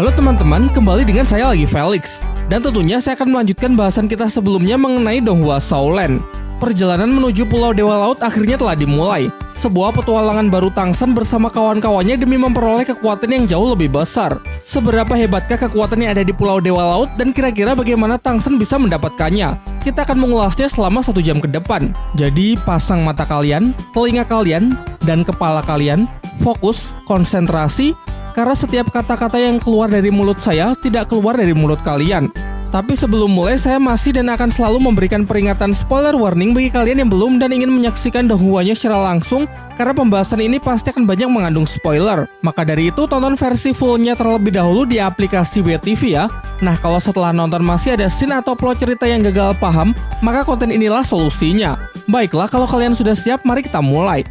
Halo teman-teman, kembali dengan saya lagi Felix. Dan tentunya saya akan melanjutkan bahasan kita sebelumnya mengenai Donghua Shaolan. Perjalanan menuju Pulau Dewa Laut akhirnya telah dimulai. Sebuah petualangan baru Tang Shen bersama kawan-kawannya demi memperoleh kekuatan yang jauh lebih besar. Seberapa hebatkah kekuatan yang ada di Pulau Dewa Laut dan kira-kira bagaimana Tang Shen bisa mendapatkannya? Kita akan mengulasnya selama 1 jam ke depan. Jadi pasang mata kalian, telinga kalian, dan kepala kalian. Fokus, konsentrasi, karena setiap kata-kata yang keluar dari mulut saya tidak keluar dari mulut kalian. Tapi sebelum mulai, saya masih dan akan selalu memberikan peringatan spoiler warning bagi kalian yang belum dan ingin menyaksikan Donghuanya secara langsung, karena pembahasan ini pasti akan banyak mengandung spoiler. Maka dari itu, tonton versi fullnya terlebih dahulu di aplikasi WeTV ya. Nah, kalau setelah nonton masih ada scene atau plot cerita yang gagal paham, maka konten inilah solusinya. Baiklah, kalau kalian sudah siap, mari kita mulai.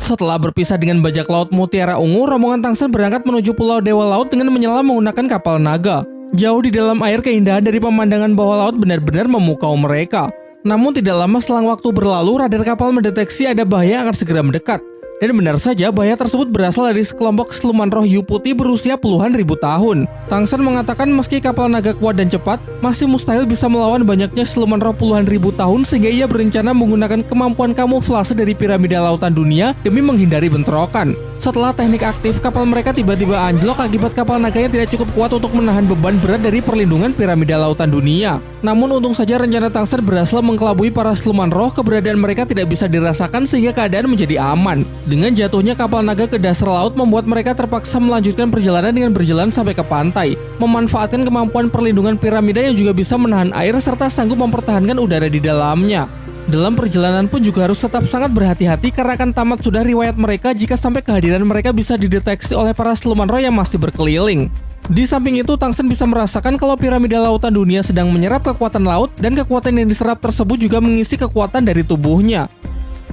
Setelah berpisah dengan bajak laut Mutiara Ungu, rombongan Tang Shen berangkat menuju Pulau Dewa Laut dengan menyelam menggunakan kapal naga. Jauh di dalam air, keindahan dari pemandangan bawah laut benar-benar memukau mereka. Namun tidak lama selang waktu berlalu, radar kapal mendeteksi ada bahaya yang akan segera mendekat. Dan benar saja, bahaya tersebut berasal dari sekelompok siluman roh hiu putih berusia puluhan ribu tahun. Tang Shen mengatakan meski kapal naga kuat dan cepat, masih mustahil bisa melawan banyaknya siluman roh puluhan ribu tahun, sehingga ia berencana menggunakan kemampuan kamuflase dari piramida lautan dunia demi menghindari bentrokan. Setelah teknik aktif, kapal mereka tiba-tiba anjlok akibat kapal naganya tidak cukup kuat untuk menahan beban berat dari perlindungan piramida lautan dunia. Namun untung saja rencana Tang Shen berhasil mengkelabui para siluman roh, keberadaan mereka tidak bisa dirasakan sehingga keadaan menjadi aman. Dengan jatuhnya kapal naga ke dasar laut membuat mereka terpaksa melanjutkan perjalanan dengan berjalan sampai ke pantai, memanfaatkan kemampuan perlindungan piramida yang juga bisa menahan air serta sanggup mempertahankan udara di dalamnya. Dalam perjalanan pun juga harus tetap sangat berhati-hati karena akan tamat sudah riwayat mereka jika sampai kehadiran mereka bisa dideteksi oleh para siluman roh yang masih berkeliling. Di samping itu, Tang Shen bisa merasakan kalau piramida lautan dunia sedang menyerap kekuatan laut dan kekuatan yang diserap tersebut juga mengisi kekuatan dari tubuhnya.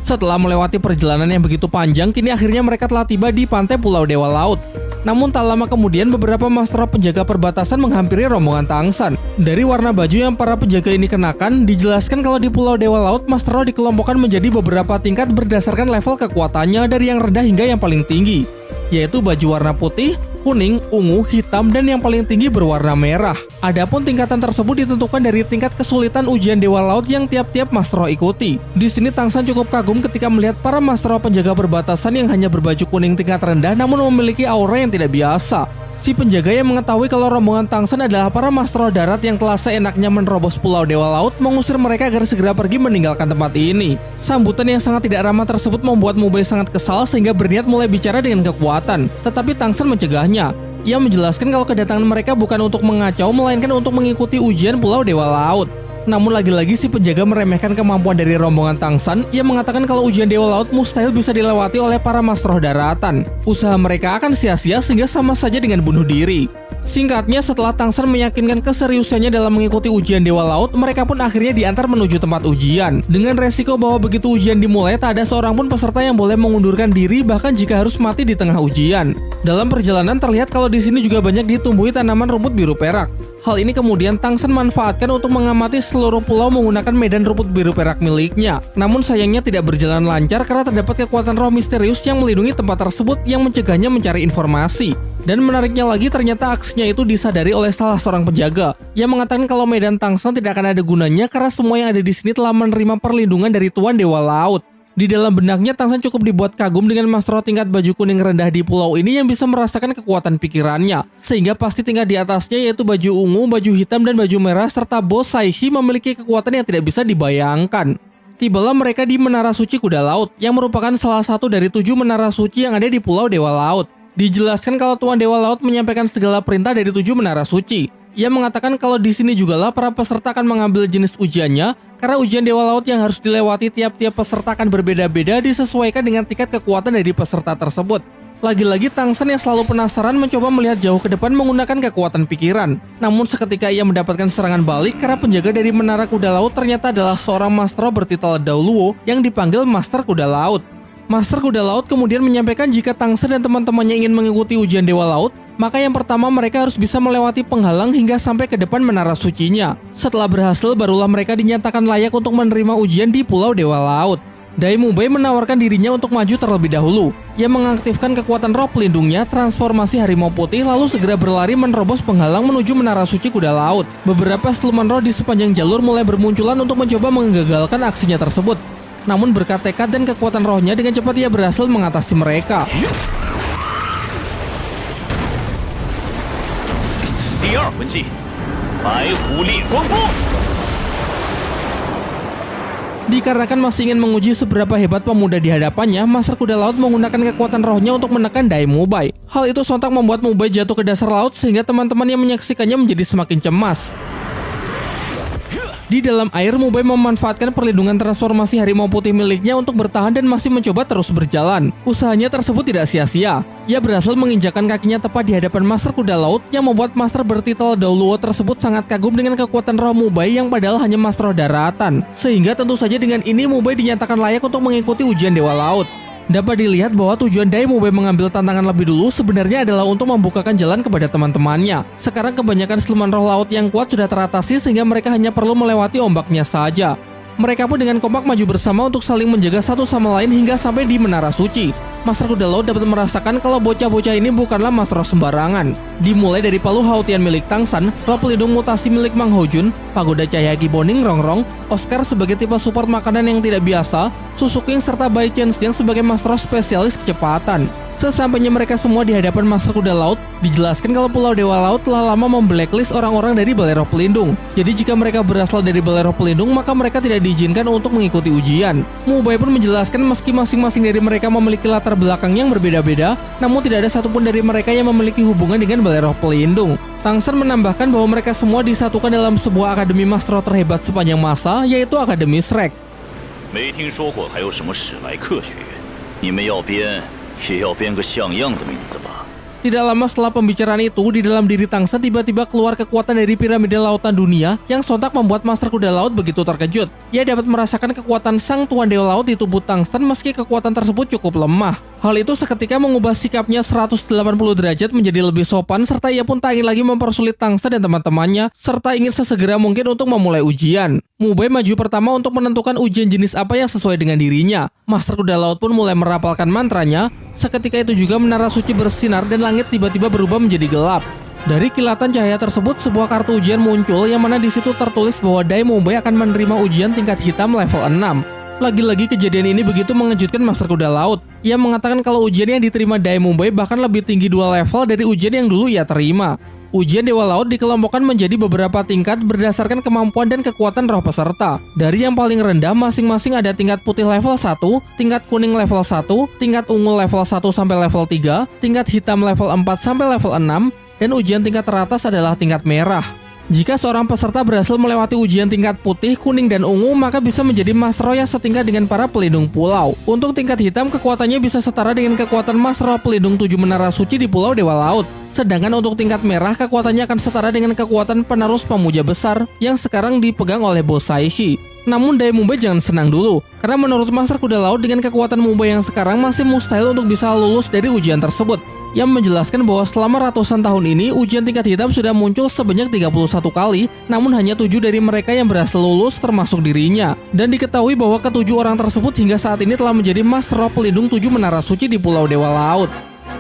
Setelah melewati perjalanan yang begitu panjang, kini akhirnya mereka telah tiba di pantai Pulau Dewa Laut. Namun tak lama kemudian beberapa master penjaga perbatasan menghampiri rombongan Tang Shen. Dari warna baju yang para penjaga ini kenakan, dijelaskan kalau di Pulau Dewa Laut master dikelompokkan menjadi beberapa tingkat berdasarkan level kekuatannya dari yang rendah hingga yang paling tinggi, yaitu baju warna putih, kuning, ungu, hitam, dan yang paling tinggi berwarna merah. Adapun tingkatan tersebut ditentukan dari tingkat kesulitan ujian Dewa Laut yang tiap-tiap master ikuti. Di sini Tang Shen cukup kagum ketika melihat para master penjaga perbatasan yang hanya berbaju kuning tingkat rendah namun memiliki aura yang tidak biasa. Si penjaga yang mengetahui kalau rombongan Tang Shen adalah para master darat yang telah seenaknya menerobos Pulau Dewa Laut mengusir mereka agar segera pergi meninggalkan tempat ini. Sambutan yang sangat tidak ramah tersebut membuat Mubei sangat kesal sehingga berniat mulai bicara dengan kekuatan. Tetapi Tang Shen mencegahnya. Ia menjelaskan kalau kedatangan mereka bukan untuk mengacau melainkan untuk mengikuti ujian Pulau Dewa Laut. Namun lagi-lagi si penjaga meremehkan kemampuan dari rombongan Tang Shen. Ia mengatakan kalau ujian Dewa Laut mustahil bisa dilewati oleh para master daratan. Usaha mereka akan sia-sia sehingga sama saja dengan bunuh diri. Singkatnya, setelah Tang Shen meyakinkan keseriusannya dalam mengikuti ujian Dewa Laut, mereka pun akhirnya diantar menuju tempat ujian. Dengan resiko bahwa begitu ujian dimulai, tak ada seorang pun peserta yang boleh mengundurkan diri bahkan jika harus mati di tengah ujian. Dalam perjalanan terlihat kalau di sini juga banyak ditumbuhi tanaman rumput biru perak. Hal ini kemudian Tang Shen manfaatkan untuk mengamati seluruh pulau menggunakan medan rumput biru perak miliknya. Namun sayangnya tidak berjalan lancar karena terdapat kekuatan roh misterius yang melindungi tempat tersebut yang mencegahnya mencari informasi. Dan menariknya lagi, ternyata aksinya itu disadari oleh salah seorang penjaga yang mengatakan kalau medan Tang Shen tidak akan ada gunanya karena semua yang ada di sini telah menerima perlindungan dari Tuan Dewa Laut. Di dalam benaknya, Tang Shen cukup dibuat kagum dengan master tingkat baju kuning rendah di pulau ini yang bisa merasakan kekuatan pikirannya. Sehingga pasti tingkat di atasnya yaitu baju ungu, baju hitam, dan baju merah serta bos Saihi memiliki kekuatan yang tidak bisa dibayangkan. Tibalah mereka di Menara Suci Kuda Laut yang merupakan salah satu dari 7 menara suci yang ada di Pulau Dewa Laut. Dijelaskan kalau Tuan Dewa Laut menyampaikan segala perintah dari 7 menara suci. Ia mengatakan kalau di sini jugalah para peserta akan mengambil jenis ujiannya, karena ujian Dewa Laut yang harus dilewati tiap-tiap peserta akan berbeda-beda disesuaikan dengan tingkat kekuatan dari peserta tersebut. Lagi-lagi Tang Shen yang selalu penasaran mencoba melihat jauh ke depan menggunakan kekuatan pikiran. Namun seketika ia mendapatkan serangan balik karena penjaga dari Menara Kuda Laut ternyata adalah seorang master bertitel Dao Luo yang dipanggil Master Kuda Laut. Master Kuda Laut kemudian menyampaikan jika Tang Shen dan teman-temannya ingin mengikuti ujian Dewa Laut, maka yang pertama mereka harus bisa melewati penghalang hingga sampai ke depan menara sucinya. Setelah berhasil, barulah mereka dinyatakan layak untuk menerima ujian di Pulau Dewa Laut. Dai Mubai menawarkan dirinya untuk maju terlebih dahulu. Ia mengaktifkan kekuatan roh pelindungnya, transformasi harimau putih, lalu segera berlari menerobos penghalang menuju menara suci kuda laut. Beberapa siluman roh di sepanjang jalur mulai bermunculan untuk mencoba menggagalkan aksinya tersebut. Namun berkat tekad dan kekuatan rohnya, dengan cepat ia berhasil mengatasi mereka. Dikarenakan masih ingin menguji seberapa hebat pemuda di hadapannya, Master Kuda Laut menggunakan kekuatan rohnya untuk menekan Dai Mubai. Hal itu sontak membuat Mubai jatuh ke dasar laut sehingga teman-teman yang menyaksikannya menjadi semakin cemas. Di dalam air, Mubai memanfaatkan perlindungan transformasi harimau putih miliknya untuk bertahan dan masih mencoba terus berjalan. Usahanya tersebut tidak sia-sia. Ia berhasil menginjakkan kakinya tepat di hadapan Master Kuda Laut yang membuat Master bertitel Dauluo tersebut sangat kagum dengan kekuatan roh Mubai yang padahal hanya Master roh daratan. Sehingga tentu saja dengan ini Mubai dinyatakan layak untuk mengikuti ujian Dewa Laut. Dapat dilihat bahwa tujuan Dai Mubai mengambil tantangan lebih dulu sebenarnya adalah untuk membukakan jalan kepada teman-temannya. Sekarang kebanyakan siluman roh laut yang kuat sudah teratasi sehingga mereka hanya perlu melewati ombaknya saja. Mereka pun dengan kompak maju bersama untuk saling menjaga satu sama lain hingga sampai di Menara Suci. Master Kuda Laut dapat merasakan kalau bocah-bocah ini bukanlah master roh sembarangan. Dimulai dari palu Haotian milik Tang San, roh pelindung mutasi milik Mang Hojun, pagoda cahaya Giboning Rongrong, Oscar sebagai tipe support makanan yang tidak biasa, Susu King serta Bai Chen-xiang sebagai master roh spesialis kecepatan. Sesampainya mereka semua di hadapan Master Kuda Laut, dijelaskan kalau Pulau Dewa Laut telah lama memblacklist orang-orang dari Balai Roh Pelindung. Jadi jika mereka berasal dari Balai Roh Pelindung, maka mereka tidak diizinkan untuk mengikuti ujian. Mubai pun menjelaskan meski masing-masing dari mereka memiliki latar belakang yang berbeda-beda, namun tidak ada satupun dari mereka yang memiliki hubungan dengan Balai Roh Pelindung. Tang San menambahkan bahwa mereka semua disatukan dalam sebuah akademi master roh terhebat sepanjang masa, yaitu Akademi Shrek. 没听说过还有什么史莱克学院，你们要编也要编个像样的名字吧。 Tidak lama setelah pembicaraan itu, di dalam diri Tang San tiba-tiba keluar kekuatan dari piramida lautan dunia yang sontak membuat Master Kuda Laut begitu terkejut. Ia dapat merasakan kekuatan Sang Tuan Dewa Laut di tubuh Tang San meski kekuatan tersebut cukup lemah. Hal itu seketika mengubah sikapnya 180 derajat menjadi lebih sopan, serta ia pun tak ingin lagi mempersulit Tang San dan teman-temannya, serta ingin sesegera mungkin untuk memulai ujian. Mubai maju pertama untuk menentukan ujian jenis apa yang sesuai dengan dirinya. Master Kuda Laut pun mulai merapalkan mantranya. Seketika itu juga menara suci bersinar dan langit tiba-tiba berubah menjadi gelap. Dari kilatan cahaya tersebut, sebuah kartu ujian muncul yang mana di situ tertulis bahwa Dai Mubai akan menerima ujian tingkat hitam level 6. Lagi-lagi kejadian ini begitu mengejutkan Master Kuda Laut. Ia mengatakan kalau ujian yang diterima Dai Mubai bahkan lebih tinggi 2 level dari ujian yang dulu ia terima. Ujian Dewa Laut dikelompokkan menjadi beberapa tingkat berdasarkan kemampuan dan kekuatan roh peserta. Dari yang paling rendah masing-masing ada tingkat putih level 1, tingkat kuning level 1, tingkat ungu level 1 sampai level 3, tingkat hitam level 4 sampai level 6, dan ujian tingkat teratas adalah tingkat merah. Jika seorang peserta berhasil melewati ujian tingkat putih, kuning, dan ungu, maka bisa menjadi Master Roh yang setingkat dengan para pelindung pulau. Untuk tingkat hitam, kekuatannya bisa setara dengan kekuatan Master Roh pelindung 7 menara suci di Pulau Dewa Laut. Sedangkan untuk tingkat merah, kekuatannya akan setara dengan kekuatan penerus pemuja besar yang sekarang dipegang oleh Bos Saishi. Namun Dai Mubai jangan senang dulu, karena menurut Master Kuda Laut dengan kekuatan Mubai yang sekarang masih mustahil untuk bisa lulus dari ujian tersebut. Yang menjelaskan bahwa selama ratusan tahun ini, ujian tingkat hitam sudah muncul sebanyak 31 kali, namun hanya 7 dari mereka yang berhasil lulus termasuk dirinya. Dan diketahui bahwa ke-7 orang tersebut hingga saat ini telah menjadi Master Roh pelindung 7 menara suci di Pulau Dewa Laut.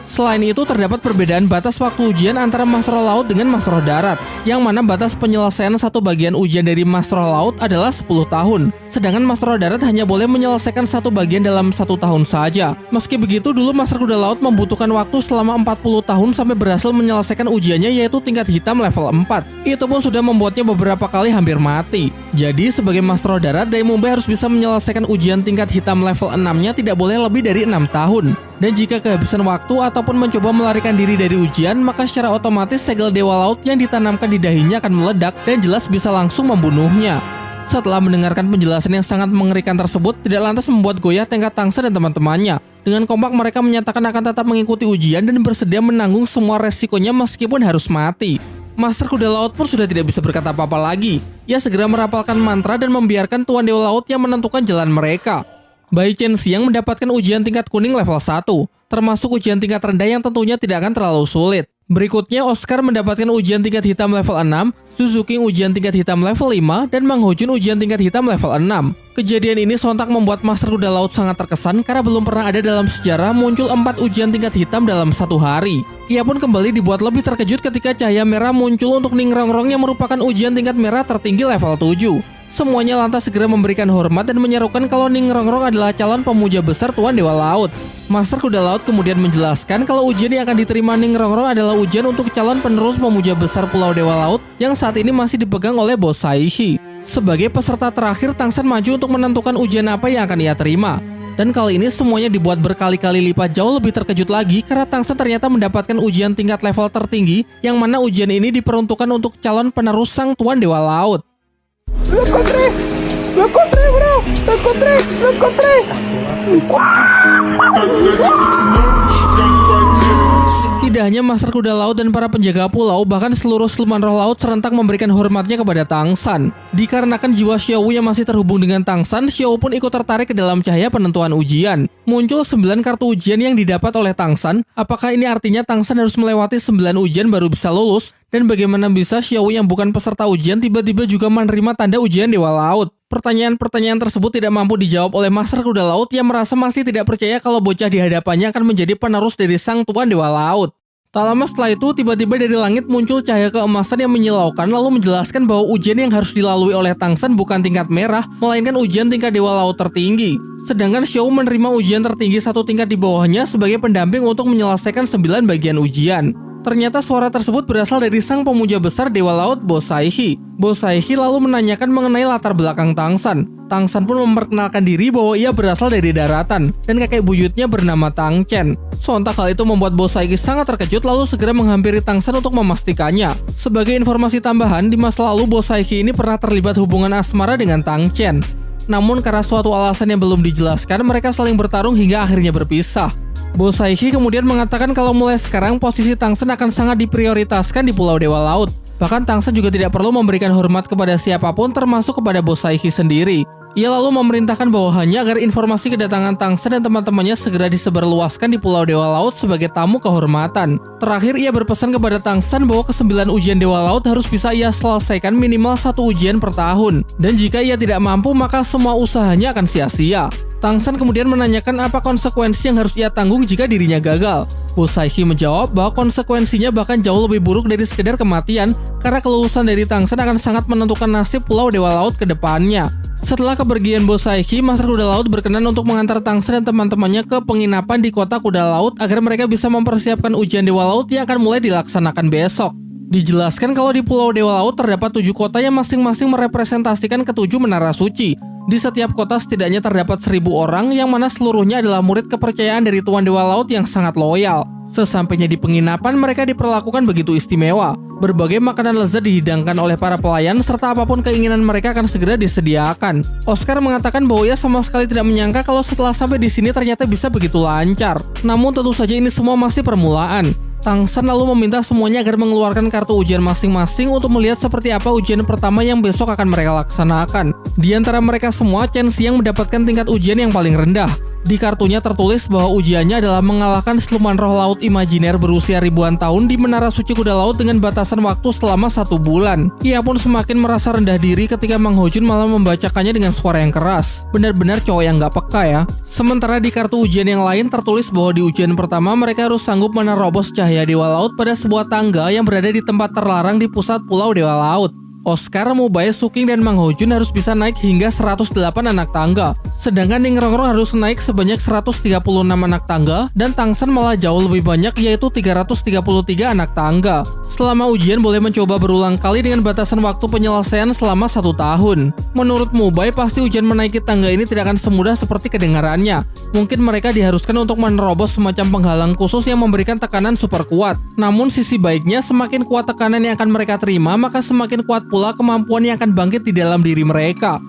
Selain itu, terdapat perbedaan batas waktu ujian antara Master Roh Laut dengan Master Roh Darat, yang mana batas penyelesaian satu bagian ujian dari Master Roh Laut adalah 10 tahun. Sedangkan Master Roh Darat hanya boleh menyelesaikan satu bagian dalam 1 tahun saja. Meski begitu, dulu Master Kuda Laut membutuhkan waktu selama 40 tahun sampai berhasil menyelesaikan ujiannya, yaitu tingkat hitam level 4. Itu pun sudah membuatnya beberapa kali hampir mati. Jadi, sebagai Master Roh Darat, Dai Mubai harus bisa menyelesaikan ujian tingkat hitam level 6-nya tidak boleh lebih dari 6 tahun. Dan jika kehabisan waktu ataupun mencoba melarikan diri dari ujian, maka secara otomatis segel Dewa Laut yang ditanamkan di dahinya akan meledak dan jelas bisa langsung membunuhnya. Setelah mendengarkan penjelasan yang sangat mengerikan tersebut, tidak lantas membuat goyah tekad Tang San dan teman-temannya. Dengan kompak mereka menyatakan akan tetap mengikuti ujian dan bersedia menanggung semua resikonya meskipun harus mati. Master Kuda Laut pun sudah tidak bisa berkata apa-apa lagi. Ia segera merapalkan mantra dan membiarkan Tuan Dewa Laut yang menentukan jalan mereka. Bai Chen-xiang mendapatkan ujian tingkat kuning level 1, termasuk ujian tingkat rendah yang tentunya tidak akan terlalu sulit. Berikutnya, Oscar mendapatkan ujian tingkat hitam level 6, Suzuki ujian tingkat hitam level 5, dan Mang Hojun ujian tingkat hitam level 6. Kejadian ini sontak membuat Master Kuda Laut sangat terkesan karena belum pernah ada dalam sejarah muncul 4 ujian tingkat hitam dalam satu hari. Ia pun kembali dibuat lebih terkejut ketika cahaya merah muncul untuk Ning Rongrong yang merupakan ujian tingkat merah tertinggi level 7. Semuanya lantas segera memberikan hormat dan menyerukan kalau Ning Rongrong adalah calon pemuja besar Tuan Dewa Laut. Master Kuda Laut kemudian menjelaskan kalau ujian yang akan diterima Ning Rongrong adalah ujian untuk calon penerus pemuja besar Pulau Dewa Laut yang saat ini masih dipegang oleh Bos Saihi. Sebagai peserta terakhir, Tang San maju untuk menentukan ujian apa yang akan ia terima. Dan kali ini semuanya dibuat berkali-kali lipat jauh lebih terkejut lagi karena Tang San ternyata mendapatkan ujian tingkat level tertinggi yang mana ujian ini diperuntukkan untuk calon penerus Sang Tuan Dewa Laut. Lo encontré, bro. Lo encontré. Tidak hanya Master Kuda Laut dan para penjaga pulau, bahkan seluruh siluman roh laut serentak memberikan hormatnya kepada Tang San. Dikarenakan jiwa Xiao Wu yang masih terhubung dengan Tang San, Xiao Wu pun ikut tertarik ke dalam cahaya penentuan ujian. Muncul 9 kartu ujian yang didapat oleh Tang San. Apakah ini artinya Tang San harus melewati 9 ujian baru bisa lulus? Dan bagaimana bisa Xiao Wu yang bukan peserta ujian tiba-tiba juga menerima tanda ujian Dewa Laut? Pertanyaan-pertanyaan tersebut tidak mampu dijawab oleh Master Kuda Laut yang merasa masih tidak percaya kalau bocah di hadapannya akan menjadi penerus dari Sang Tuan Dewa Laut. Tak lama setelah itu, tiba-tiba dari langit muncul cahaya keemasan yang menyilaukan lalu menjelaskan bahwa ujian yang harus dilalui oleh Tang San bukan tingkat merah, melainkan ujian tingkat Dewa Laut tertinggi. Sedangkan Xiao Wu menerima ujian tertinggi satu tingkat di bawahnya sebagai pendamping untuk menyelesaikan 9 bagian ujian. Ternyata suara tersebut berasal dari sang pemuja besar Dewa Laut, Bos Saihi. Bos Saihi lalu menanyakan mengenai latar belakang Tang San. Tang San pun memperkenalkan diri bahwa ia berasal dari daratan, dan kakek buyutnya bernama Tang Chen. Sontak hal itu membuat Bos Saihi sangat terkejut lalu segera menghampiri Tang San untuk memastikannya. Sebagai informasi tambahan, di masa lalu Bos Saihi ini pernah terlibat hubungan asmara dengan Tang Chen. Namun karena suatu alasan yang belum dijelaskan, mereka saling bertarung hingga akhirnya berpisah. Bos Saihi kemudian mengatakan kalau mulai sekarang posisi Tang San akan sangat diprioritaskan di Pulau Dewa Laut. Bahkan Tang San juga tidak perlu memberikan hormat kepada siapapun termasuk kepada Bos Saihi sendiri. Ia lalu memerintahkan bawahannya agar informasi kedatangan Tang San dan teman-temannya segera disebarluaskan di Pulau Dewa Laut sebagai tamu kehormatan. Terakhir ia berpesan kepada Tang San bahwa ke-9 ujian Dewa Laut harus bisa ia selesaikan minimal 1 ujian per tahun. Dan jika ia tidak mampu maka semua usahanya akan sia-sia. Tang San kemudian menanyakan apa konsekuensi yang harus ia tanggung jika dirinya gagal. Bos Saihi menjawab bahwa konsekuensinya bahkan jauh lebih buruk dari sekedar kematian karena kelulusan dari Tang San akan sangat menentukan nasib Pulau Dewa Laut ke depannya. Setelah kepergian Bos Saihi, Master Kuda Laut berkenan untuk mengantar Tang San dan teman-temannya ke penginapan di kota Kuda Laut agar mereka bisa mempersiapkan ujian Dewa Laut yang akan mulai dilaksanakan besok. Dijelaskan kalau di Pulau Dewa Laut terdapat 7 kota yang masing-masing merepresentasikan ke-7 menara suci. Di setiap kota setidaknya terdapat 1000 orang yang mana seluruhnya adalah murid kepercayaan dari Tuan Dewa Laut yang sangat loyal. Sesampainya di penginapan, mereka diperlakukan begitu istimewa. Berbagai makanan lezat dihidangkan oleh para pelayan serta apapun keinginan mereka akan segera disediakan. Oscar mengatakan bahwa ia sama sekali tidak menyangka kalau setelah sampai di sini ternyata bisa begitu lancar. Namun tentu saja ini semua masih permulaan. Tang San lalu meminta semuanya agar mengeluarkan kartu ujian masing-masing untuk melihat seperti apa ujian pertama yang besok akan mereka laksanakan. Di antara mereka semua, Chen Xiang mendapatkan tingkat ujian yang paling rendah. Di kartunya tertulis bahwa ujiannya adalah mengalahkan siluman roh laut imajiner berusia ribuan tahun di Menara Suci Kuda Laut dengan batasan waktu selama 1 bulan. Ia pun semakin merasa rendah diri ketika Mang Hojun malah membacakannya dengan suara yang keras. Benar-benar cowok yang gak peka ya. Sementara di kartu ujian yang lain tertulis bahwa di ujian pertama mereka harus sanggup menerobos cahaya Dewa Laut pada sebuah tangga yang berada di tempat terlarang di pusat Pulau Dewa Laut. Oscar, Mubai, Suking, dan Mang Hojun harus bisa naik hingga 108 anak tangga. Sedangkan Ning Rongrong harus naik sebanyak 136 anak tangga, dan Tang San malah jauh lebih banyak yaitu 333 anak tangga. Selama ujian boleh mencoba berulang kali dengan batasan waktu penyelesaian selama 1 tahun. Menurut Mubai, pasti ujian menaiki tangga ini tidak akan semudah seperti kedengarannya. Mungkin mereka diharuskan untuk menerobos semacam penghalang khusus yang memberikan tekanan super kuat. Namun sisi baiknya, semakin kuat tekanan yang akan mereka terima, maka semakin kuat pula kemampuan yang akan bangkit di dalam diri mereka.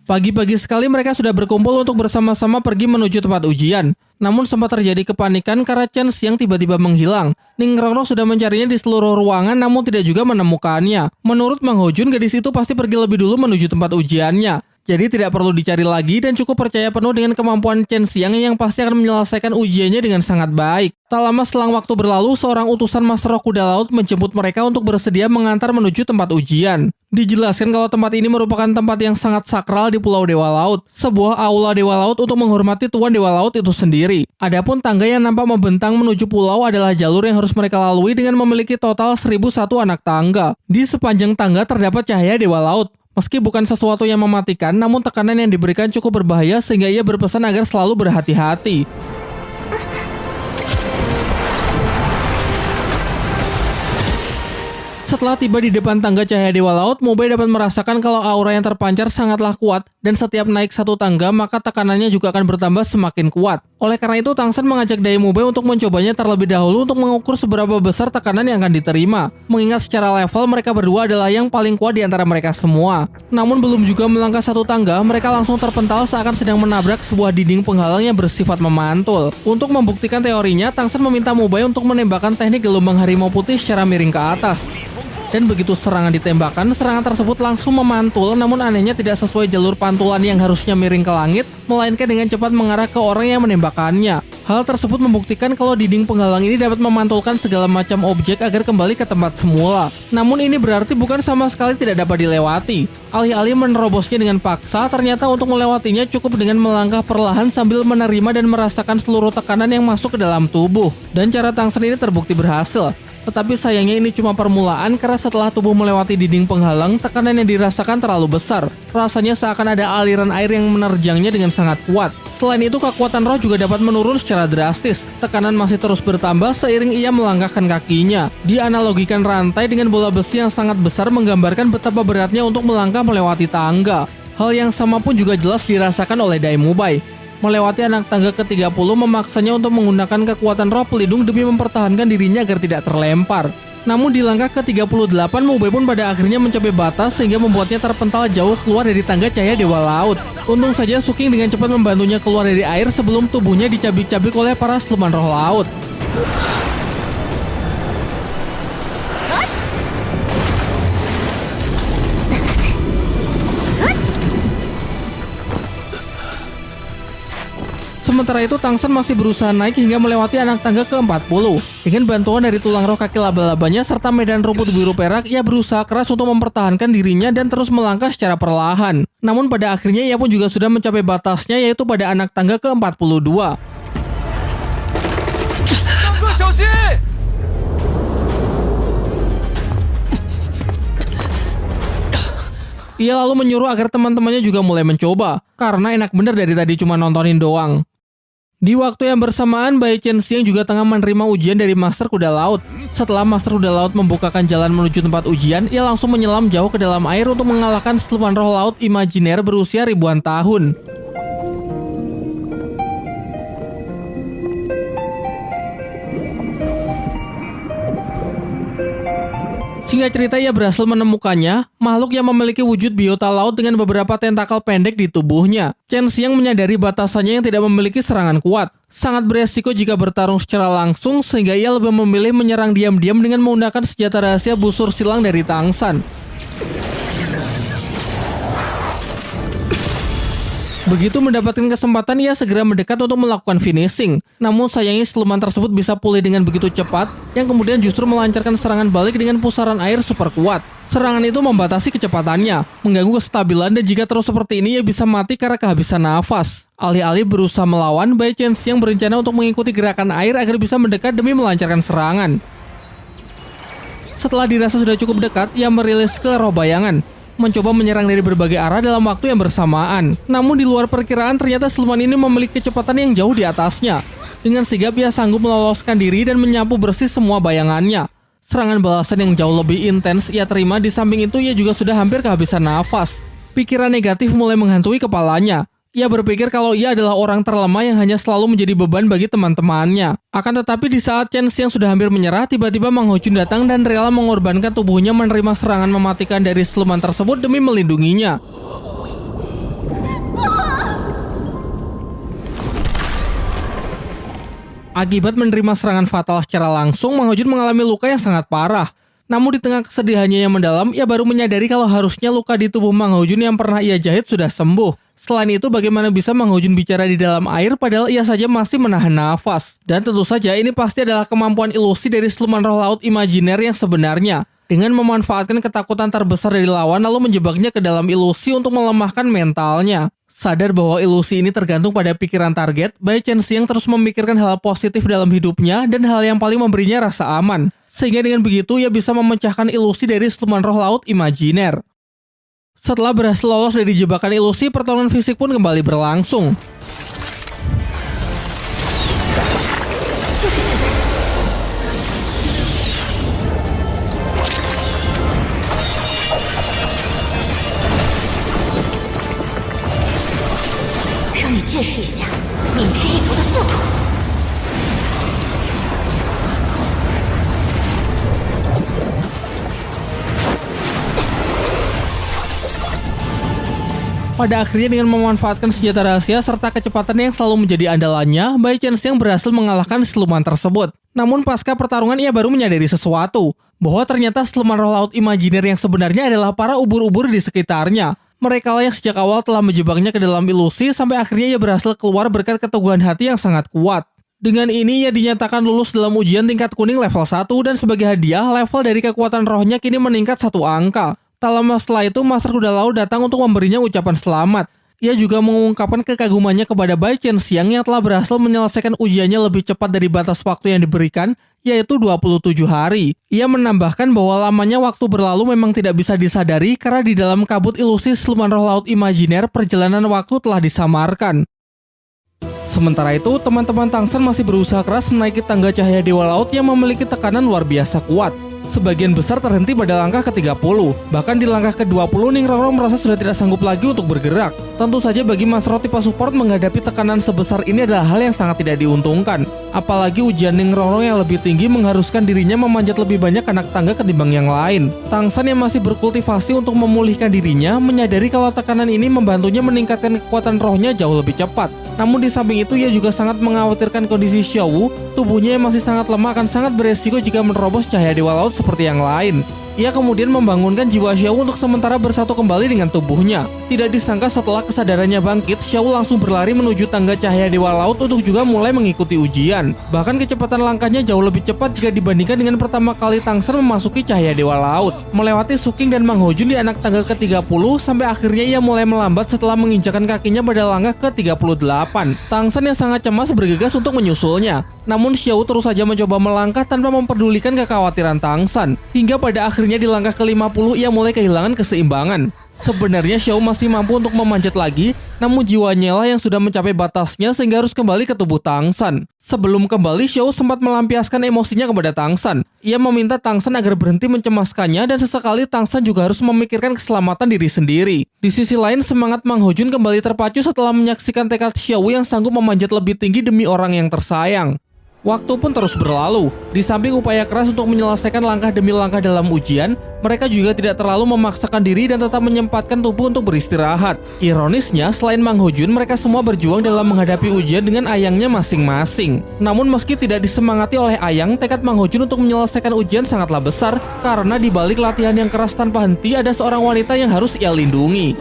Pagi-pagi sekali mereka sudah berkumpul untuk bersama-sama pergi menuju tempat ujian. Namun sempat terjadi kepanikan karena Chen Xiang tiba-tiba menghilang. Ning Rongrong sudah mencarinya di seluruh ruangan namun tidak juga menemukannya. Menurut Mang Hojun, gadis itu pasti pergi lebih dulu menuju tempat ujiannya. Jadi tidak perlu dicari lagi dan cukup percaya penuh dengan kemampuan Chen Xiang yang pasti akan menyelesaikan ujiannya dengan sangat baik. Tak lama selang waktu berlalu, seorang utusan Master Roh Kuda Laut menjemput mereka untuk bersedia mengantar menuju tempat ujian. Dijelaskan kalau tempat ini merupakan tempat yang sangat sakral di Pulau Dewa Laut, sebuah aula Dewa Laut untuk menghormati Tuan Dewa Laut itu sendiri. Adapun tangga yang nampak membentang menuju pulau adalah jalur yang harus mereka lalui dengan memiliki total 1001 anak tangga. Di sepanjang tangga terdapat cahaya Dewa Laut. Meski bukan sesuatu yang mematikan, namun tekanan yang diberikan cukup berbahaya sehingga ia berpesan agar selalu berhati-hati. Setelah tiba di depan tangga cahaya Dewa Laut, Mubei dapat merasakan kalau aura yang terpancar sangatlah kuat dan setiap naik satu tangga maka tekanannya juga akan bertambah semakin kuat. Oleh karena itu, Tang San mengajak Dai Mubei untuk mencobanya terlebih dahulu untuk mengukur seberapa besar tekanan yang akan diterima. Mengingat secara level mereka berdua adalah yang paling kuat di antara mereka semua. Namun belum juga melangkah satu tangga, mereka langsung terpental seakan sedang menabrak sebuah dinding penghalang yang bersifat memantul. Untuk membuktikan teorinya, Tang San meminta Mubei untuk menembakkan teknik gelombang harimau putih secara miring ke atas. Dan begitu serangan ditembakkan, serangan tersebut langsung memantul, namun anehnya tidak sesuai jalur pantulan yang harusnya miring ke langit, melainkan dengan cepat mengarah ke orang yang menembakkannya. Hal tersebut membuktikan kalau dinding penghalang ini dapat memantulkan segala macam objek agar kembali ke tempat semula. Namun ini berarti bukan sama sekali tidak dapat dilewati. Alih-alih menerobosnya dengan paksa, ternyata untuk melewatinya cukup dengan melangkah perlahan sambil menerima dan merasakan seluruh tekanan yang masuk ke dalam tubuh. Dan cara Tang San ini terbukti berhasil. Tetapi sayangnya ini cuma permulaan karena setelah tubuh melewati dinding penghalang, tekanan yang dirasakan terlalu besar. Rasanya seakan ada aliran air yang menerjangnya dengan sangat kuat. Selain itu, kekuatan roh juga dapat menurun secara drastis. Tekanan masih terus bertambah seiring ia melangkahkan kakinya. Dianalogikan rantai dengan bola besi yang sangat besar menggambarkan betapa beratnya untuk melangkah melewati tangga. Hal yang sama pun juga jelas dirasakan oleh Dai Mubei. Melewati anak tangga ke-30 memaksanya untuk menggunakan kekuatan roh pelindung demi mempertahankan dirinya agar tidak terlempar. Namun di langkah ke-38, Mubei pun pada akhirnya mencapai batas sehingga membuatnya terpental jauh keluar dari tangga cahaya Dewa Laut. Untung saja Suking dengan cepat membantunya keluar dari air sebelum tubuhnya dicabik-cabik oleh para siluman roh laut. Sementara itu, Tang San masih berusaha naik hingga melewati anak tangga ke-40. Dengan bantuan dari tulang roh kaki laba-labanya serta medan rumput biru perak, ia berusaha keras untuk mempertahankan dirinya dan terus melangkah secara perlahan. Namun pada akhirnya ia pun juga sudah mencapai batasnya, yaitu pada anak tangga ke-42. Ia lalu menyuruh agar teman-temannya juga mulai mencoba, karena enak bener dari tadi cuma nontonin doang. Di waktu yang bersamaan, Bai Chen Xiang juga tengah menerima ujian dari Master Kuda Laut. Setelah Master Kuda Laut membukakan jalan menuju tempat ujian, ia langsung menyelam jauh ke dalam air untuk mengalahkan siluman roh laut imajiner berusia ribuan tahun. Singkat cerita, ia berhasil menemukannya, makhluk yang memiliki wujud biota laut dengan beberapa tentakel pendek di tubuhnya. Chen Xiang menyadari batasannya yang tidak memiliki serangan kuat. Sangat beresiko jika bertarung secara langsung, sehingga ia lebih memilih menyerang diam-diam dengan menggunakan senjata rahasia busur silang dari Tang San. Begitu mendapatkan kesempatan, ia segera mendekat untuk melakukan finishing. Namun sayangnya siluman tersebut bisa pulih dengan begitu cepat, yang kemudian justru melancarkan serangan balik dengan pusaran air super kuat. Serangan itu membatasi kecepatannya, mengganggu kestabilan, dan jika terus seperti ini ia bisa mati karena kehabisan nafas. Alih-alih berusaha melawan, Bai Chen Xiang berencana untuk mengikuti gerakan air agar bisa mendekat demi melancarkan serangan. Setelah dirasa sudah cukup dekat, ia merilis skill roh bayangan, mencoba menyerang dari berbagai arah dalam waktu yang bersamaan. Namun di luar perkiraan, ternyata siluman ini memiliki kecepatan yang jauh di atasnya. Dengan sigap ia sanggup meloloskan diri dan menyapu bersih semua bayangannya. Serangan balasan yang jauh lebih intens ia terima, di samping itu ia juga sudah hampir kehabisan nafas. Pikiran negatif mulai menghantui kepalanya. Ia berpikir kalau ia adalah orang terlemah yang hanya selalu menjadi beban bagi teman-temannya. Akan tetapi di saat Chen Xiang sudah hampir menyerah, tiba-tiba Mang Hojun datang dan rela mengorbankan tubuhnya menerima serangan mematikan dari siluman tersebut demi melindunginya. Akibat menerima serangan fatal secara langsung, Mang Hojun mengalami luka yang sangat parah. Namun di tengah kesedihannya yang mendalam, ia baru menyadari kalau harusnya luka di tubuh Mang Hojun yang pernah ia jahit sudah sembuh. Selain itu, bagaimana bisa Mang Hojun bicara di dalam air padahal ia saja masih menahan nafas? Dan tentu saja ini pasti adalah kemampuan ilusi dari siluman roh laut imajiner yang sebenarnya. Dengan memanfaatkan ketakutan terbesar dari lawan lalu menjebaknya ke dalam ilusi untuk melemahkan mentalnya. Sadar bahwa ilusi ini tergantung pada pikiran target, Bai Chen-xiang terus memikirkan hal positif dalam hidupnya dan hal yang paling memberinya rasa aman. Sehingga dengan begitu ia bisa memecahkan ilusi dari siluman roh laut imajiner. Setelah berhasil lolos dari jebakan ilusi, pertarungan fisik pun kembali berlangsung. 就是现在！让你见识一下泯之一族的速度。 Pada akhirnya dengan memanfaatkan senjata rahasia serta kecepatan yang selalu menjadi andalannya, Bai Chen-xiang berhasil mengalahkan siluman tersebut. Namun pasca pertarungan ia baru menyadari sesuatu, bahwa ternyata siluman roh laut imajiner yang sebenarnya adalah para ubur-ubur di sekitarnya. Mereka lah yang sejak awal telah menjebaknya ke dalam ilusi sampai akhirnya ia berhasil keluar berkat keteguhan hati yang sangat kuat. Dengan ini ia dinyatakan lulus dalam ujian tingkat kuning level 1 dan sebagai hadiah level dari kekuatan rohnya kini meningkat 1 angka. Tak lama setelah itu, Master Kuda Laut datang untuk memberinya ucapan selamat. Ia juga mengungkapkan kekagumannya kepada Bai Chen-xiang yang telah berhasil menyelesaikan ujiannya lebih cepat dari batas waktu yang diberikan, yaitu 27 hari. Ia menambahkan bahwa lamanya waktu berlalu memang tidak bisa disadari karena di dalam kabut ilusi siluman roh laut imajiner perjalanan waktu telah disamarkan. Sementara itu, teman-teman Tangsen masih berusaha keras menaiki tangga cahaya Dewa Laut yang memiliki tekanan luar biasa kuat. Sebagian besar terhenti pada langkah ke-30. Bahkan di langkah ke-20, Ning Rongrong merasa sudah tidak sanggup lagi untuk bergerak. Tentu saja bagi Mas Rao tipe support menghadapi tekanan sebesar ini adalah hal yang sangat tidak diuntungkan. Apalagi ujian Ning Rongrong yang lebih tinggi mengharuskan dirinya memanjat lebih banyak anak tangga ketimbang yang lain. Tangsen yang masih berkultivasi untuk memulihkan dirinya menyadari kalau tekanan ini membantunya meningkatkan kekuatan rohnya jauh lebih cepat. Namun di samping itu ia juga sangat mengkhawatirkan kondisi Xiao Wu. Tubuhnya yang masih sangat lemah akan sangat beresiko jika menerobos cahaya Dewa Laut seperti yang lain. Ia kemudian membangunkan jiwa Xiao Wu untuk sementara bersatu kembali dengan tubuhnya. Tidak disangka setelah kesadarannya bangkit, Xiao Wu langsung berlari menuju tangga cahaya Dewa Laut untuk juga mulai mengikuti ujian. Bahkan kecepatan langkahnya jauh lebih cepat jika dibandingkan dengan pertama kali Tangsen memasuki cahaya Dewa Laut. Melewati Suking dan Mang Hojun di anak tangga ke-30 sampai akhirnya ia mulai melambat setelah menginjakan kakinya pada langkah ke-38. Tangsen yang sangat cemas bergegas untuk menyusulnya. Namun Xiao Wu terus saja mencoba melangkah tanpa memperdulikan kekhawatiran Tangsen. Hingga pada akhirnya di langkah ke-50 ia mulai kehilangan keseimbangan. Sebenarnya Xiao Wu masih mampu untuk memanjat lagi, namun jiwanya lah yang sudah mencapai batasnya sehingga harus kembali ke tubuh Tangsen. Sebelum kembali, Xiao Wu sempat melampiaskan emosinya kepada Tangsen. Ia meminta Tangsen agar berhenti mencemaskannya dan sesekali Tangsen juga harus memikirkan keselamatan diri sendiri. Di sisi lain, semangat Mang Hojun kembali terpacu setelah menyaksikan tekad Xiao Wu yang sanggup memanjat lebih tinggi demi orang yang tersayang. Waktu pun terus berlalu. Di samping upaya keras untuk menyelesaikan langkah demi langkah dalam ujian, mereka juga tidak terlalu memaksakan diri dan tetap menyempatkan tubuh untuk beristirahat. Ironisnya, selain Mang Hojun, mereka semua berjuang dalam menghadapi ujian dengan ayangnya masing-masing. Namun meski tidak disemangati oleh ayang, tekad Mang Hojun untuk menyelesaikan ujian sangatlah besar karena di balik latihan yang keras tanpa henti ada seorang wanita yang harus ia lindungi.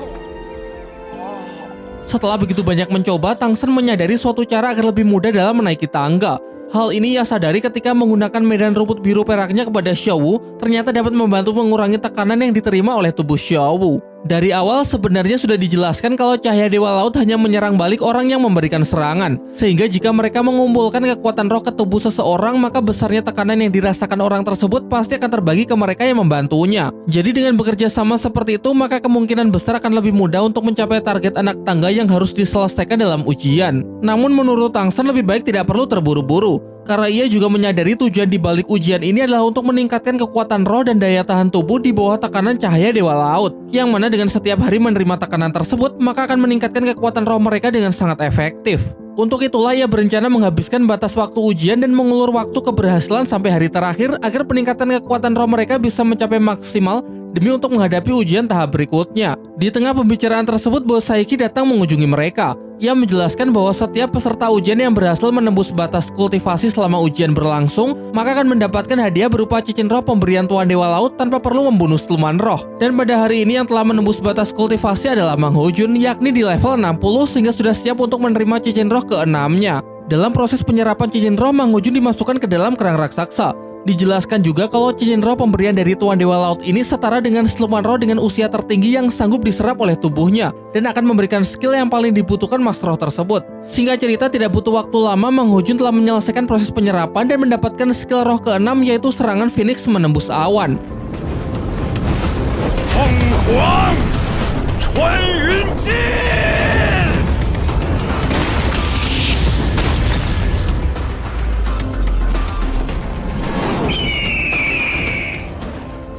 Setelah begitu banyak mencoba, Tangsen menyadari suatu cara agar lebih mudah dalam menaiki tangga. Hal ini ia sadari ketika menggunakan medan rumput biru peraknya kepada Xiao Wu, ternyata dapat membantu mengurangi tekanan yang diterima oleh tubuh Xiao Wu. Dari awal sebenarnya sudah dijelaskan kalau cahaya Dewa Laut hanya menyerang balik orang yang memberikan serangan. Sehingga jika mereka mengumpulkan kekuatan roh ke tubuh seseorang, maka besarnya tekanan yang dirasakan orang tersebut pasti akan terbagi ke mereka yang membantunya. Jadi dengan bekerja sama seperti itu, maka kemungkinan besar akan lebih mudah untuk mencapai target anak tangga yang harus diselesaikan dalam ujian. Namun menurut Tangsen lebih baik tidak perlu terburu-buru. Karena ia juga menyadari tujuan di balik ujian ini adalah untuk meningkatkan kekuatan roh dan daya tahan tubuh di bawah tekanan cahaya Dewa Laut. Yang mana dengan setiap hari menerima tekanan tersebut, maka akan meningkatkan kekuatan roh mereka dengan sangat efektif. Untuk itulah ia berencana menghabiskan batas waktu ujian dan mengulur waktu keberhasilan sampai hari terakhir agar peningkatan kekuatan roh mereka bisa mencapai maksimal demi untuk menghadapi ujian tahap berikutnya. Di tengah pembicaraan tersebut, Bos Saiki datang mengunjungi mereka. Ia menjelaskan bahwa setiap peserta ujian yang berhasil menembus batas kultivasi selama ujian berlangsung, maka akan mendapatkan hadiah berupa cincin roh pemberian Tuan Dewa Laut tanpa perlu membunuh siluman roh. Dan pada hari ini yang telah menembus batas kultivasi adalah Mang Ho Jun, yakni di level 60 sehingga sudah siap untuk menerima cincin roh ke-6-nya. Dalam proses penyerapan cincin roh, Mang Ho Jun dimasukkan ke dalam kerang raksasa. Dijelaskan juga kalau cincin roh pemberian dari Tuan Dewa Laut ini setara dengan siluman roh dengan usia tertinggi yang sanggup diserap oleh tubuhnya dan akan memberikan skill yang paling dibutuhkan master roh tersebut. Singkat cerita, tidak butuh waktu lama, Mang Ho Jun telah menyelesaikan proses penyerapan dan mendapatkan skill roh ke-6 yaitu serangan Phoenix menembus awan. Penghuang Chuan Yun Jin.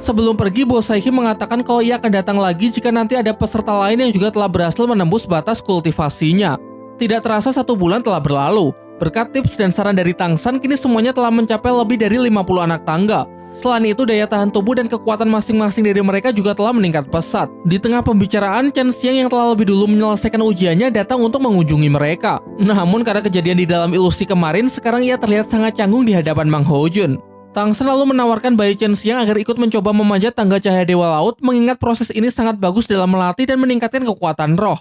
Sebelum pergi, Bo Saihi mengatakan kalau ia akan datang lagi jika nanti ada peserta lain yang juga telah berhasil menembus batas kultivasinya. Tidak terasa 1 bulan telah berlalu. Berkat tips dan saran dari Tang San, kini semuanya telah mencapai lebih dari 50 anak tangga. Selain itu, daya tahan tubuh dan kekuatan masing-masing dari mereka juga telah meningkat pesat. Di tengah pembicaraan, Chen Xiang yang telah lebih dulu menyelesaikan ujiannya datang untuk mengunjungi mereka. Namun karena kejadian di dalam ilusi kemarin, sekarang ia terlihat sangat canggung di hadapan Mang Ho Jun. Tang San lalu menawarkan bayi Chen Xiang agar ikut mencoba memanjat tangga cahaya Dewa Laut, mengingat proses ini sangat bagus dalam melatih dan meningkatkan kekuatan roh.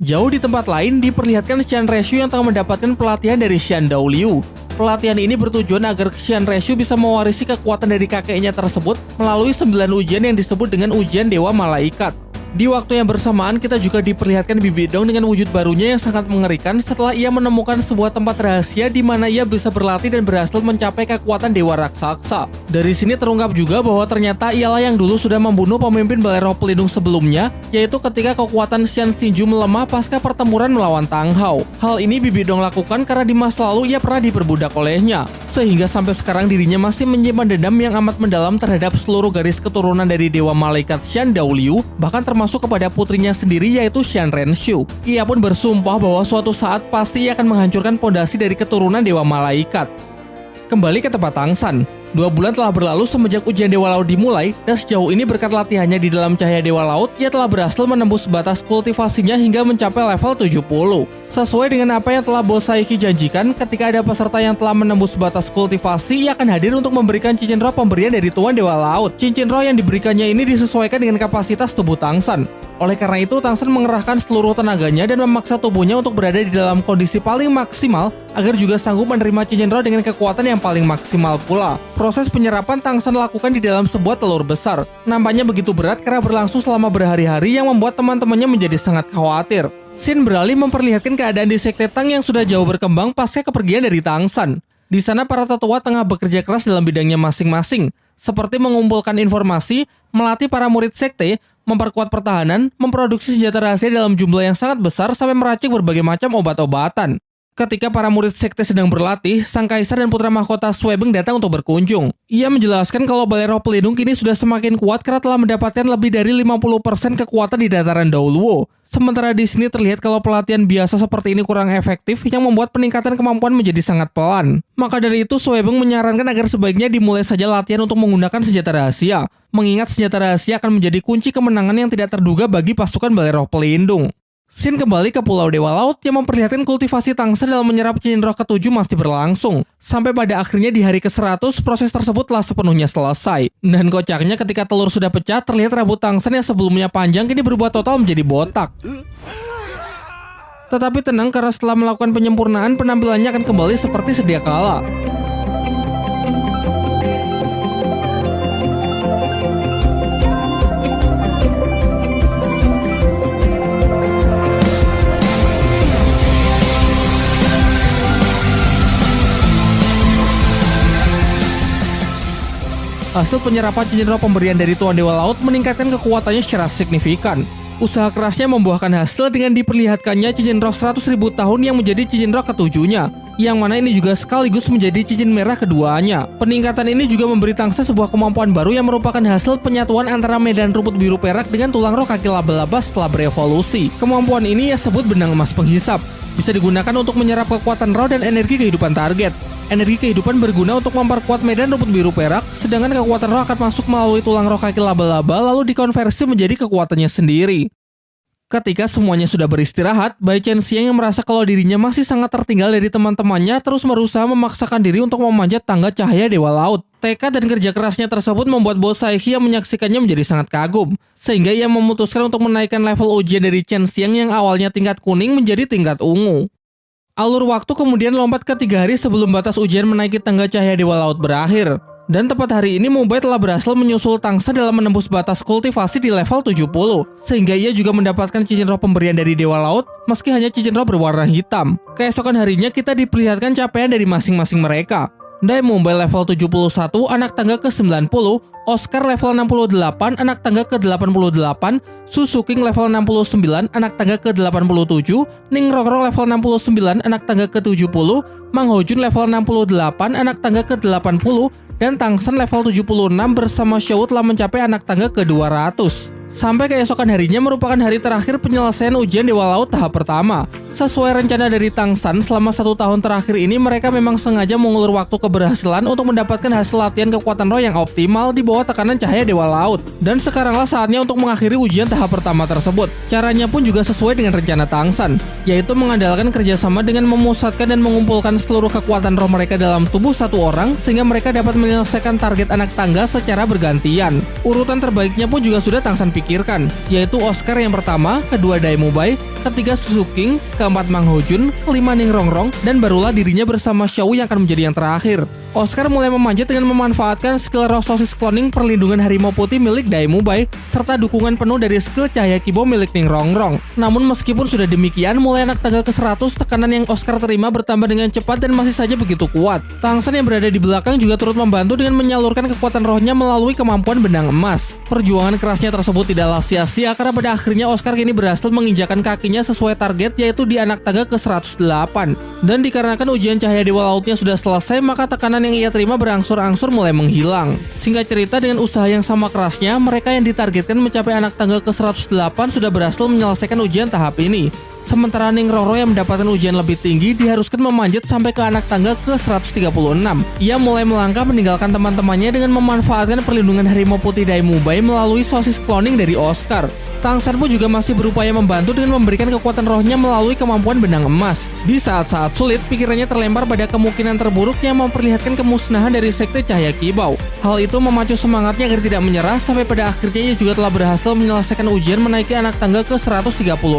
Jauh di tempat lain, diperlihatkan Xian Reshu yang tengah mendapatkan pelatihan dari Xian Daoliu. Pelatihan ini bertujuan agar Xian Reshu bisa mewarisi kekuatan dari kakeknya tersebut melalui 9 ujian yang disebut dengan ujian Dewa Malaikat. Di waktu yang bersamaan, kita juga diperlihatkan Bibi Dong dengan wujud barunya yang sangat mengerikan setelah ia menemukan sebuah tempat rahasia di mana ia bisa berlatih dan berhasil mencapai kekuatan Dewa Raksasa. Dari sini terungkap juga bahwa ternyata ialah yang dulu sudah membunuh pemimpin Balai Roh Pelindung sebelumnya, yaitu ketika kekuatan Xian Xinju melemah pasca pertempuran melawan Tang Hao. Hal ini Bibi Dong lakukan karena di masa lalu ia pernah diperbudak olehnya, sehingga sampai sekarang dirinya masih menyimpan dendam yang amat mendalam terhadap seluruh garis keturunan dari Dewa Malaikat Xian Daoliu, bahkan termasuk kepada putrinya sendiri yaitu Xian Renshu. Ia pun bersumpah bahwa suatu saat pasti ia akan menghancurkan pondasi dari keturunan Dewa Malaikat. Kembali ke tempat Tang San. 2 bulan telah berlalu semenjak ujian Dewa Laut dimulai, dan sejauh ini berkat latihannya di dalam cahaya Dewa Laut, ia telah berhasil menembus batas kultivasinya hingga mencapai level 70. Sesuai dengan apa yang telah Bo Saihi janjikan, ketika ada peserta yang telah menembus batas kultivasi, ia akan hadir untuk memberikan cincin roh pemberian dari Tuan Dewa Laut. Cincin roh yang diberikannya ini disesuaikan dengan kapasitas tubuh Tang San. Oleh karena itu, Tang San mengerahkan seluruh tenaganya dan memaksa tubuhnya untuk berada di dalam kondisi paling maksimal agar juga sanggup menerima cincin roh dengan kekuatan yang paling maksimal pula. Proses penyerapan Tang San lakukan di dalam sebuah telur besar. Nampaknya begitu berat karena berlangsung selama berhari-hari yang membuat teman-temannya menjadi sangat khawatir. Scene beralih memperlihatkan keadaan di Sekte Tang yang sudah jauh berkembang pasca kepergian dari Tang San. Di sana para tetua tengah bekerja keras dalam bidangnya masing-masing, seperti mengumpulkan informasi, melatih para murid sekte, memperkuat pertahanan, memproduksi senjata rahasia dalam jumlah yang sangat besar sampai meracik berbagai macam obat-obatan. Ketika para murid sekte sedang berlatih, Sang Kaisar dan putra mahkota Suebeng datang untuk berkunjung. Ia menjelaskan kalau Balai Roh Pelindung kini sudah semakin kuat karena telah mendapatkan lebih dari 50% kekuatan di dataran Daoluo. Sementara di sini terlihat kalau pelatihan biasa seperti ini kurang efektif yang membuat peningkatan kemampuan menjadi sangat pelan. Maka dari itu Suebeng menyarankan agar sebaiknya dimulai saja latihan untuk menggunakan senjata rahasia, mengingat senjata rahasia akan menjadi kunci kemenangan yang tidak terduga bagi pasukan Balai Roh Pelindung. Scene kembali ke Pulau Dewa Laut yang memperlihatkan kultivasi Tang San dalam menyerap cincin roh ke-7 masih berlangsung. Sampai pada akhirnya di hari ke-100, proses tersebut telah sepenuhnya selesai. Dan kocaknya ketika telur sudah pecah, terlihat rambut Tang San yang sebelumnya panjang kini berubah total menjadi botak. Tetapi tenang, karena setelah melakukan penyempurnaan, penampilannya akan kembali seperti sedia kala. Hasil penyerapan cincin roh pemberian dari Tuan Dewa Laut meningkatkan kekuatannya secara signifikan. Usaha kerasnya membuahkan hasil dengan diperlihatkannya cincin roh 100.000 tahun yang menjadi cincin roh ke-7-nya, yang mana ini juga sekaligus menjadi cincin merah keduanya. Peningkatan ini juga memberi Tang San sebuah kemampuan baru yang merupakan hasil penyatuan antara medan rumput biru perak dengan tulang roh kaki laba-laba setelah berevolusi. Kemampuan ini ia sebut benang emas penghisap. Bisa digunakan untuk menyerap kekuatan roh dan energi kehidupan target. Energi kehidupan berguna untuk memperkuat medan rumput biru perak, sedangkan kekuatan roh akan masuk melalui tulang roh kaki laba-laba lalu dikonversi menjadi kekuatannya sendiri. Ketika semuanya sudah beristirahat, Bai Chen Xiang yang merasa kalau dirinya masih sangat tertinggal dari teman-temannya terus berusaha memaksakan diri untuk memanjat tangga cahaya Dewa Laut. Tekad dan kerja kerasnya tersebut membuat Bo Saihi yang menyaksikannya menjadi sangat kagum, sehingga ia memutuskan untuk menaikkan level ujian dari Chen Xiang yang awalnya tingkat kuning menjadi tingkat ungu. Alur waktu kemudian lompat ke 3 hari sebelum batas ujian menaiki tangga cahaya Dewa Laut berakhir. Dan tepat hari ini Mu Bai telah berhasil menyusul Tangsa dalam menembus batas kultivasi di level 70, sehingga ia juga mendapatkan cincin roh pemberian dari Dewa Laut meski hanya cincin roh berwarna hitam. Keesokan harinya kita diperlihatkan capaian dari masing-masing mereka. Dai Mu Bai level 71, anak tangga ke-90, Oscar level 68, anak tangga ke-88, Susu King level 69, anak tangga ke-87, Ning Rongrong level 69, anak tangga ke-70, Mang Ho Jun level 68, anak tangga ke-80, dan Tangsan level 76 bersama Xiao telah mencapai anak tangga ke-200. Sampai keesokan harinya merupakan hari terakhir penyelesaian ujian Dewa Laut tahap pertama. Sesuai rencana dari Tangsan, selama 1 tahun terakhir ini mereka memang sengaja mengulur waktu keberhasilan untuk mendapatkan hasil latihan kekuatan roh yang optimal di bawah tekanan cahaya Dewa Laut. Dan sekaranglah saatnya untuk mengakhiri ujian tahap pertama tersebut. Caranya pun juga sesuai dengan rencana Tangsan, yaitu mengandalkan kerjasama dengan memusatkan dan mengumpulkan seluruh kekuatan roh mereka dalam tubuh satu orang sehingga mereka dapat menyelesaikan target anak tangga secara bergantian. Urutan terbaiknya pun juga sudah Tangsan pikirkan, yaitu Oscar yang pertama, kedua Dai Mu Bai, ketiga Susu King, keempat Mang Ho Jun, kelima Ning Rongrong, dan barulah dirinya bersama Xiao yang akan menjadi yang terakhir. Oscar mulai memanjat dengan memanfaatkan skill roh sosis cloning perlindungan harimau putih milik Dai Mu Bai, serta dukungan penuh dari skill cahaya kibo milik Ning Rongrong. Namun meskipun sudah demikian, mulai anak tangga ke-100, tekanan yang Oscar terima bertambah dengan cepat dan masih saja begitu kuat. Tangsan yang berada di belakang juga turut membantu dengan menyalurkan kekuatan rohnya melalui kemampuan benang emas. Perjuangan kerasnya tersebut tidaklah sia-sia karena pada akhirnya Oscar kini berhasil menginjakan kakinya sesuai target, yaitu di anak tangga ke-108. Dan dikarenakan ujian cahaya Dewa Lautnya sudah selesai, maka tekanan yang ia terima berangsur-angsur mulai menghilang. Singkat cerita, dengan usaha yang sama kerasnya, mereka yang ditargetkan mencapai anak tangga ke-108 sudah berhasil menyelesaikan ujian tahap ini. Sementara Ning Rongrong yang mendapatkan ujian lebih tinggi diharuskan memanjat sampai ke anak tangga ke-136. Ia mulai melangkah meninggalkan teman-temannya dengan memanfaatkan perlindungan harimau putih Dai Mu Bai melalui sosis cloning dari Oscar. Tangsan pun juga masih berupaya membantu dengan memberikan kekuatan rohnya melalui kemampuan benang emas. Di saat-saat sulit, pikirannya terlempar pada kemungkinan terburuk yang memperlihatkan kemusnahan dari sekte cahaya kibau. Hal itu memacu semangatnya agar tidak menyerah sampai pada akhirnya ia juga telah berhasil menyelesaikan ujian menaiki anak tangga ke-136.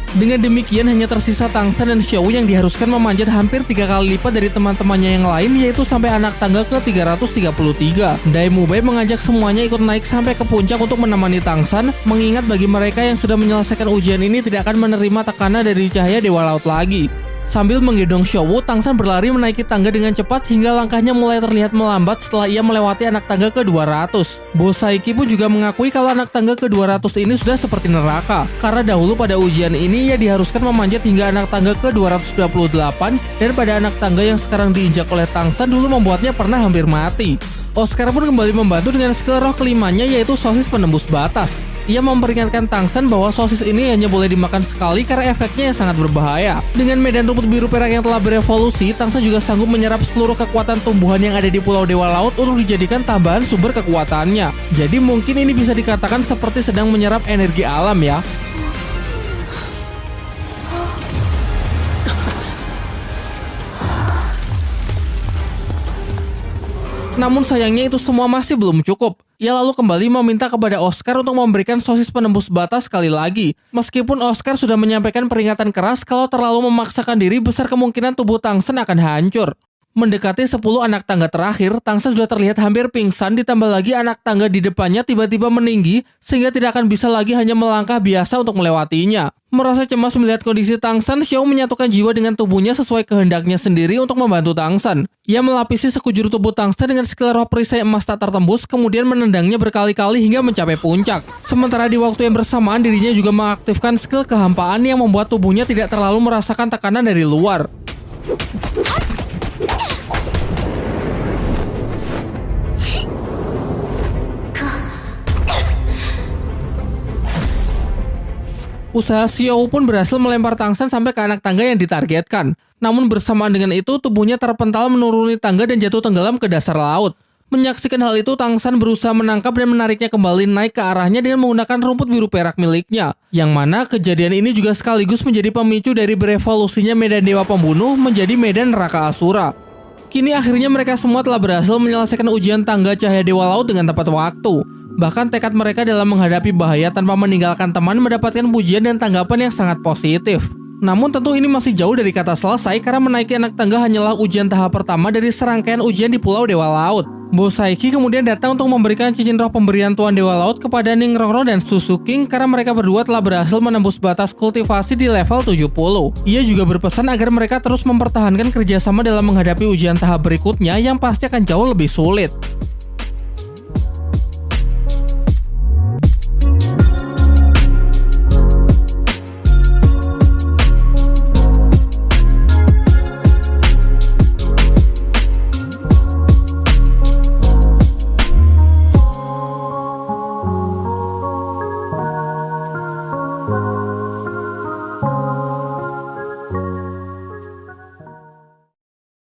Dengan demikian hanya tersisa Tangsan dan Xiao yang diharuskan memanjat hampir 3 kali lipat dari teman-temannya yang lain, yaitu sampai anak tangga ke-333. Dai Mu Bai mengajak semuanya ikut naik sampai ke puncak untuk menemani Tangsan, mengingat bagi mereka yang sudah menyelesaikan ujian ini tidak akan menerima tekanan dari cahaya Dewa Laut lagi. Sambil menggendong Xiao, Tangsan berlari menaiki tangga dengan cepat hingga langkahnya mulai terlihat melambat setelah ia melewati anak tangga ke-200. Bo Saihi pun juga mengakui kalau anak tangga ke-200 ini sudah seperti neraka, karena dahulu pada ujian ini ia diharuskan memanjat hingga anak tangga ke-228, dan pada anak tangga yang sekarang diinjak oleh Tangsan dulu membuatnya pernah hampir mati. Oscar pun kembali membantu dengan skill roh kelimanya, yaitu sosis penembus batas. Ia memperingatkan Tangsan bahwa sosis ini hanya boleh dimakan sekali karena efeknya yang sangat berbahaya. Dengan medan rumput biru perak yang telah berevolusi, Tangsan juga sanggup menyerap seluruh kekuatan tumbuhan yang ada di Pulau Dewa Laut untuk dijadikan tambahan sumber kekuatannya. Jadi mungkin ini bisa dikatakan seperti sedang menyerap energi alam ya. Namun sayangnya itu semua masih belum cukup. Ia lalu kembali meminta kepada Oscar untuk memberikan sosis penembus batas sekali lagi. Meskipun Oscar sudah menyampaikan peringatan keras kalau terlalu memaksakan diri, besar kemungkinan tubuh Tangsan akan hancur. Mendekati 10 anak tangga terakhir, Tangsan sudah terlihat hampir pingsan, ditambah lagi anak tangga di depannya tiba-tiba meninggi sehingga tidak akan bisa lagi hanya melangkah biasa untuk melewatinya. Merasa cemas melihat kondisi Tangsan, Xiao menyatukan jiwa dengan tubuhnya sesuai kehendaknya sendiri untuk membantu Tangsan. Ia melapisi sekujur tubuh Tangsan dengan skill roh perisai emas tak tertembus, kemudian menendangnya berkali-kali hingga mencapai puncak. Sementara di waktu yang bersamaan, dirinya juga mengaktifkan skill kehampaan yang membuat tubuhnya tidak terlalu merasakan tekanan dari luar. Usaha Xiao pun berhasil melempar Tangsan sampai ke anak tangga yang ditargetkan. Namun bersamaan dengan itu, tubuhnya terpental menuruni tangga dan jatuh tenggelam ke dasar laut. Menyaksikan hal itu, Tang San berusaha menangkap dan menariknya kembali naik ke arahnya dengan menggunakan rumput biru perak miliknya. Yang mana kejadian ini juga sekaligus menjadi pemicu dari berevolusinya medan Dewa Pembunuh menjadi medan neraka Asura. Kini akhirnya mereka semua telah berhasil menyelesaikan ujian tangga cahaya Dewa Laut dengan tepat waktu. Bahkan tekad mereka dalam menghadapi bahaya tanpa meninggalkan teman mendapatkan pujian dan tanggapan yang sangat positif. Namun tentu ini masih jauh dari kata selesai karena menaiki anak tangga hanyalah ujian tahap pertama dari serangkaian ujian di Pulau Dewa Laut. Bos Saiki kemudian datang untuk memberikan cincin roh pemberian Tuan Dewa Laut kepada Ning Rongro dan Susu King karena mereka berdua telah berhasil menembus batas kultivasi di level 70. Ia juga berpesan agar mereka terus mempertahankan kerjasama dalam menghadapi ujian tahap berikutnya yang pasti akan jauh lebih sulit.